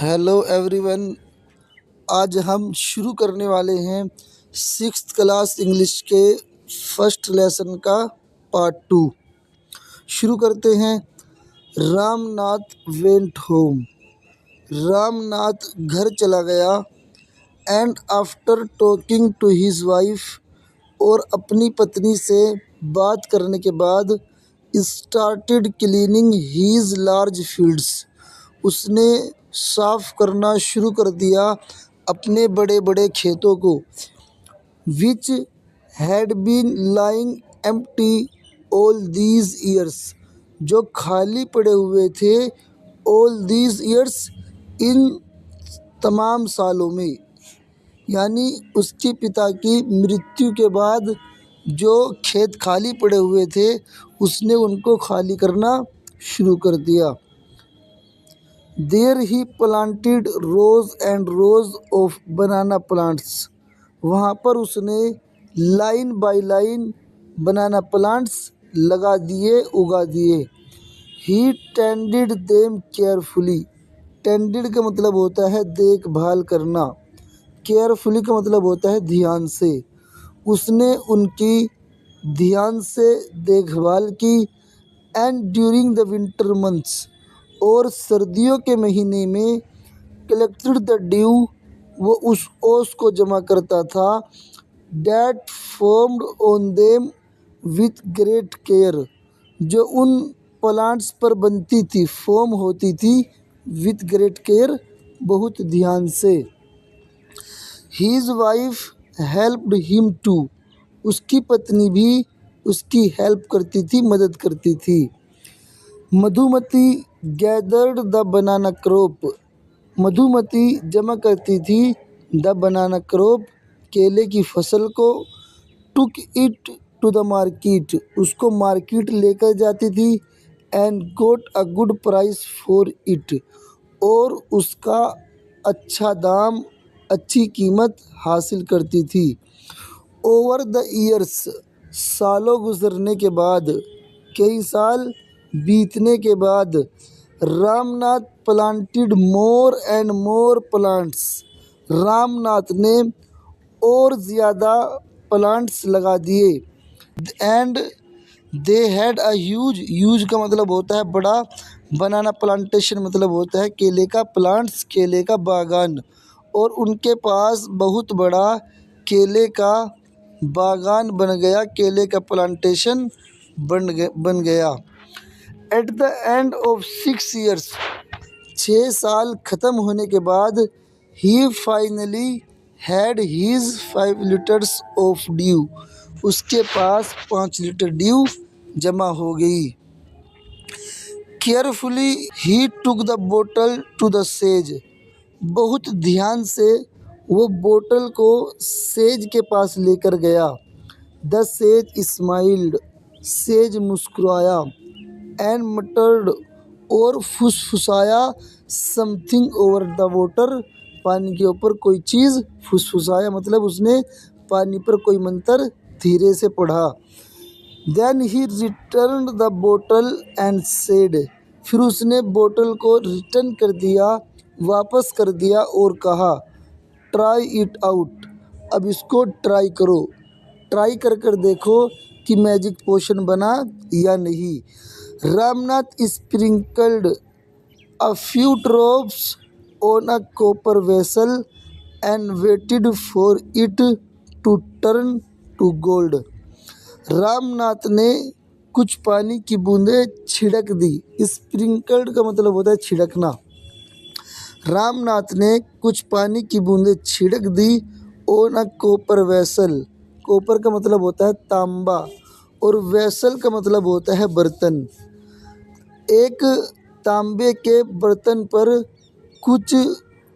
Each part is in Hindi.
Hello everyone. आज हम शुरू करने वाले हैं 6th क्लास इंग्लिश के फर्स्ट लेसन का पार्ट 2। शुरू करते हैं। Ramnath went home. रामनाथ घर चला गया। And after talking to his wife, और अपनी पत्नी से बात करने के बाद started cleaning his large fields, उसने साफ करना शुरू कर दिया अपने बड़े बड़े खेतों को। Which had been lying empty all these years, जो खाली पड़े हुए थे ऑल दीज ईयर्स, इन तमाम सालों में। यानी उसके पिता की मृत्यु के बाद जो खेत खाली पड़े हुए थे उसने उनको खाली करना शुरू कर दिया। There he planted rows and rows of banana plants, वहाँ पर उसने line by line banana plants लगा दिए, उगा दिए। He tended them carefully. Tended का मतलब होता है देखभाल करना, केयरफुली का मतलब होता है ध्यान से। उसने उनकी ध्यान से देखभाल की। And during the winter months, और सर्दियों के महीने में कलेक्टेड द ड्यू, वो उस ओस को जमा करता था। That formed on them with great care, जो उन प्लांट्स पर बनती थी, फॉर्म होती थी विथ ग्रेट केयर, बहुत ध्यान से। His wife helped him too, उसकी पत्नी भी उसकी हेल्प करती थी, मदद करती थी। Madhumati gathered the banana crop, Madhumati जमा करती थी द बनाना क्रॉप, केले की फसल को। Took it to the market, उसको मार्केट लेकर जाती थी। And got a good price for it, और उसका अच्छा दाम, अच्छी कीमत हासिल करती थी। ओवर द ईयर्स, सालों गुजरने के बाद, कई साल बीतने के बाद, Ramnath planted more and more plants, Ramnath ने और ज़्यादा प्लांट्स लगा दिए। And they had a huge, huge का मतलब होता है बड़ा, बनाना प्लांटेशन मतलब होता है केले का प्लांट्स, केले का बागान। और उनके पास बहुत बड़ा केले का बागान बन गया, केले का प्लांटेशन बन गया। At the end of 6 years, 6 साल ख़त्म होने के बाद, he finally had his 5 litres of dew, उसके पास 5 लीटर ड्यू जमा हो गई। Carefully he took the bottle to the sage, बहुत ध्यान से वो बोतल को सेज के पास लेकर गया। द सेज स्माइल्ड, सेज मुस्कुराया। एंड मटर्ड, और फुसफुसाया। समथिंग ओवर द वाटर, पानी के ऊपर कोई चीज़ फुसफुसाया, मतलब उसने पानी पर कोई मंत्र धीरे से पढ़ा। देन ही रिटर्न द बोतल एंड सेड, फिर उसने बोतल को रिटर्न कर दिया, वापस कर दिया, और कहा ट्राई इट आउट, अब इसको ट्राई करो, ट्राई कर कर देखो कि मैजिक पोशन बना या नहीं। Ramnath sprinkled a few drops on a copper vessel and waited for it to turn to gold, Ramnath ने कुछ पानी की बूंदें छिड़क दी। स्प्रिंकल्ड का मतलब होता है छिड़कना। रामनाथ ने कुछ पानी की बूंदें छिड़क दी on a copper vessel, copper का मतलब होता है तांबा, और वेसल का मतलब होता है बर्तन। एक तांबे के बर्तन पर कुछ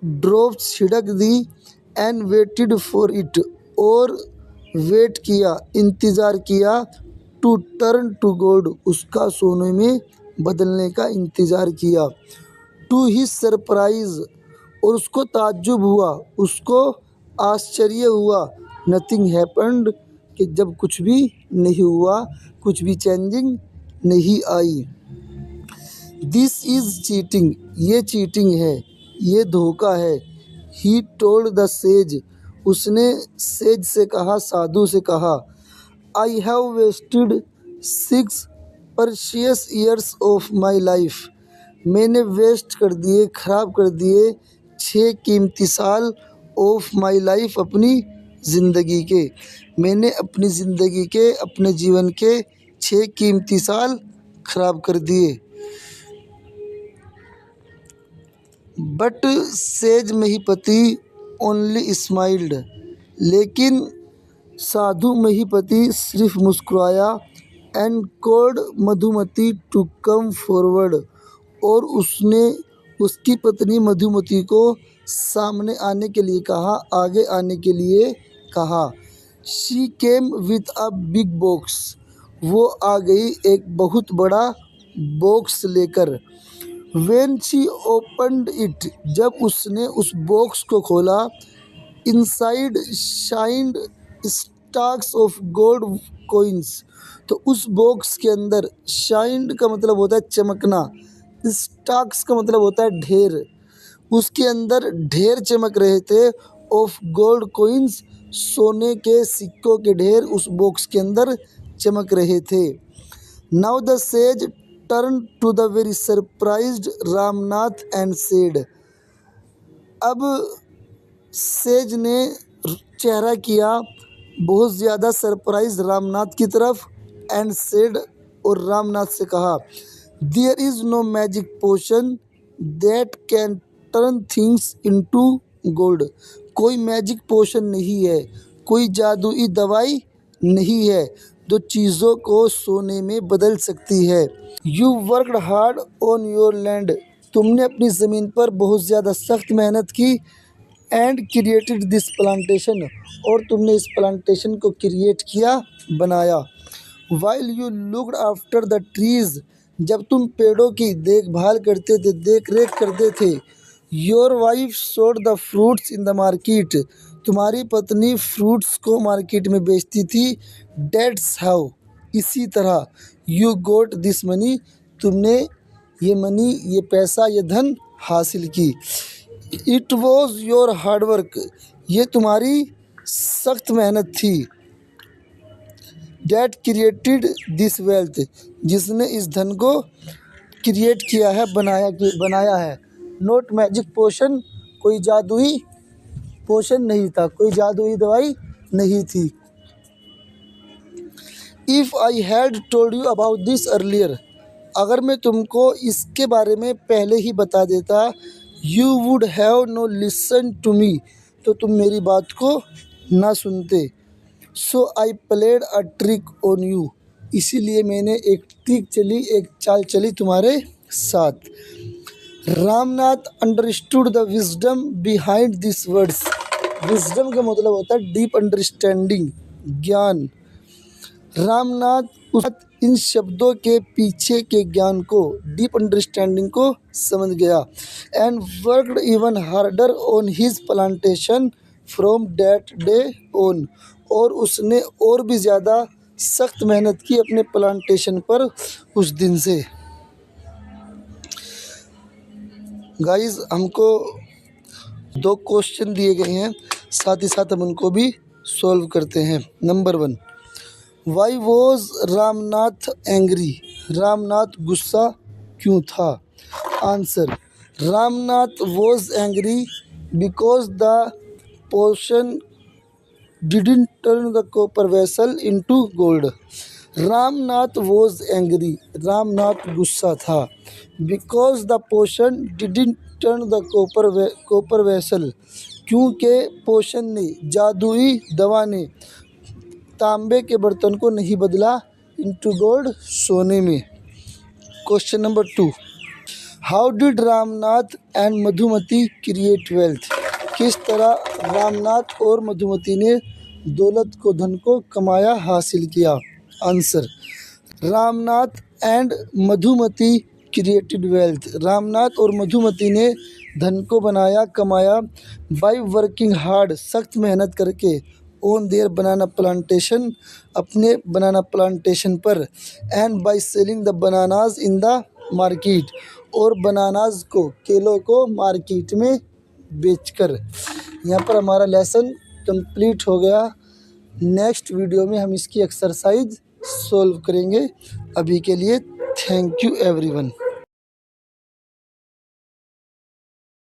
ड्रॉप्स छिड़क दी। एंड वेटेड फॉर इट, और वेट किया, इंतज़ार किया। टू टर्न टू गोल्ड, उसका सोने में बदलने का इंतज़ार किया। टू हिज सरप्राइज, और उसको ताज्जुब हुआ, उसको आश्चर्य हुआ। नथिंग हैपेंड, कि जब कुछ भी नहीं हुआ, कुछ भी चेंजिंग नहीं आई। दिस इज़ चीटिंग, ये चीटिंग है। ये धोखा है। ही टोल्ड द सेज, उसने सेज से कहा, साधु से कहा। I have wasted 6 precious years of my life, मैंने वेस्ट कर दिए, खराब कर दिए 6 कीमती साल ऑफ माई लाइफ, अपनी ज़िंदगी के। मैंने अपनी ज़िंदगी के, अपने जीवन के 6 कीमती साल खराब कर दिए। But sage Mahipati only smiled, लेकिन साधु महीपति सिर्फ मुस्कुराया। And called Madhumati to come forward, और उसने उसकी पत्नी मधुमती को सामने आने के लिए कहा, आगे आने के लिए कहा। She came with a big box, वो आ गई एक बहुत बड़ा बॉक्स लेकर। When she opened it, जब उसने उस बॉक्स को खोला, inside shined stacks of gold coins, तो उस बॉक्स के अंदर शाइंड का मतलब होता है चमकना, स्टैक्स का मतलब होता है ढेर, उसके अंदर ढेर चमक रहे थे। ऑफ गोल्ड कॉइन्स, सोने के सिक्कों के ढेर उस बॉक्स के अंदर चमक रहे थे। Now the sage turn to the very surprised Ramnath and said, अब सेज ने चेहरा किया बहुत ज़्यादा सरप्राइज रामनाथ की तरफ। एंड सेड, और रामनाथ से कहा, there is no magic potion that can turn things into gold, कोई मैजिक पोशन नहीं है, कोई जादुई दवाई नहीं है जो चीज़ों को सोने में बदल सकती है। You worked hard on your land, तुमने अपनी ज़मीन पर बहुत ज़्यादा सख्त मेहनत की। एंड क्रिएटेड दिस प्लांटेशन, और तुमने इस प्लांटेशन को क्रिएट किया, बनाया। While you looked after the trees, जब तुम पेड़ों की देखभाल करते थे, देख रेख करते थे। Your wife sold the fruits in the market, तुम्हारी पत्नी फ्रूट्स को मार्केट में बेचती थी। डेट्स हाउ, इसी तरह। यू गोट दिस मनी, तुमने ये मनी, ये पैसा, ये धन हासिल की। इट वॉज योर हार्डवर्क, ये तुम्हारी सख्त मेहनत थी। डेट क्रिएटेड दिस वेल्थ, जिसने इस धन को क्रिएट किया है, बनाया है। नॉट मैजिक पोशन, कोई जादुई पोशन नहीं था, कोई जादुई दवाई नहीं थी। If I had told you about this earlier, अगर मैं तुमको इसके बारे में पहले ही बता देता, you would have no listen to me, तो तुम मेरी बात को ना सुनते। So I played a trick on you, इसीलिए मैंने एक ट्रिक चली, एक चाल चली तुम्हारे साथ। Ramnath understood the wisdom behind this words, wisdom का मतलब होता है डीप अंडरस्टैंडिंग, ज्ञान। रामनाथ इन शब्दों के पीछे के ज्ञान को, डीप अंडरस्टैंडिंग को समझ गया। And worked even harder on his plantation from that day on, और उसने और भी ज़्यादा सख्त मेहनत की अपने प्लांटेशन पर उस दिन से। गाइस, हमको 2 क्वेश्चन दिए गए हैं, साथ ही साथ हम उनको भी सॉल्व करते हैं। Number 1, why was Ramnath angry, Ramnath गुस्सा क्यों था? Answer, Ramnath was angry because the potion didn't turn the copper vessel into gold. Ramnath was angry, Ramnath गुस्सा था। Because the potion didn't turn the copper vessel, क्योंकि पोशन ने, जादुई दवा ने तांबे के बर्तन को नहीं बदला इनटू गोल्ड, सोने में। Question number 2, how did Ramnath and Madhumati create wealth, किस तरह रामनाथ और मधुमती ने दौलत को, धन को कमाया, हासिल किया? Answer, Ramnath and Madhumati created wealth, Ramnath और मधुमती ने धन को बनाया, कमाया। बाय वर्किंग हार्ड, सख्त मेहनत करके। ऑन देयर बनाना प्लांटेशन, अपने बनाना प्लांटेशन पर। And by selling the bananas in the market, और बनानास को, केलों को मार्केट में बेचकर। यहाँ पर हमारा लेसन कंप्लीट हो गया। नेक्स्ट वीडियो में हम इसकी एक्सरसाइज सोल्व करेंगे। अभी के लिए थैंक यू एवरीवन।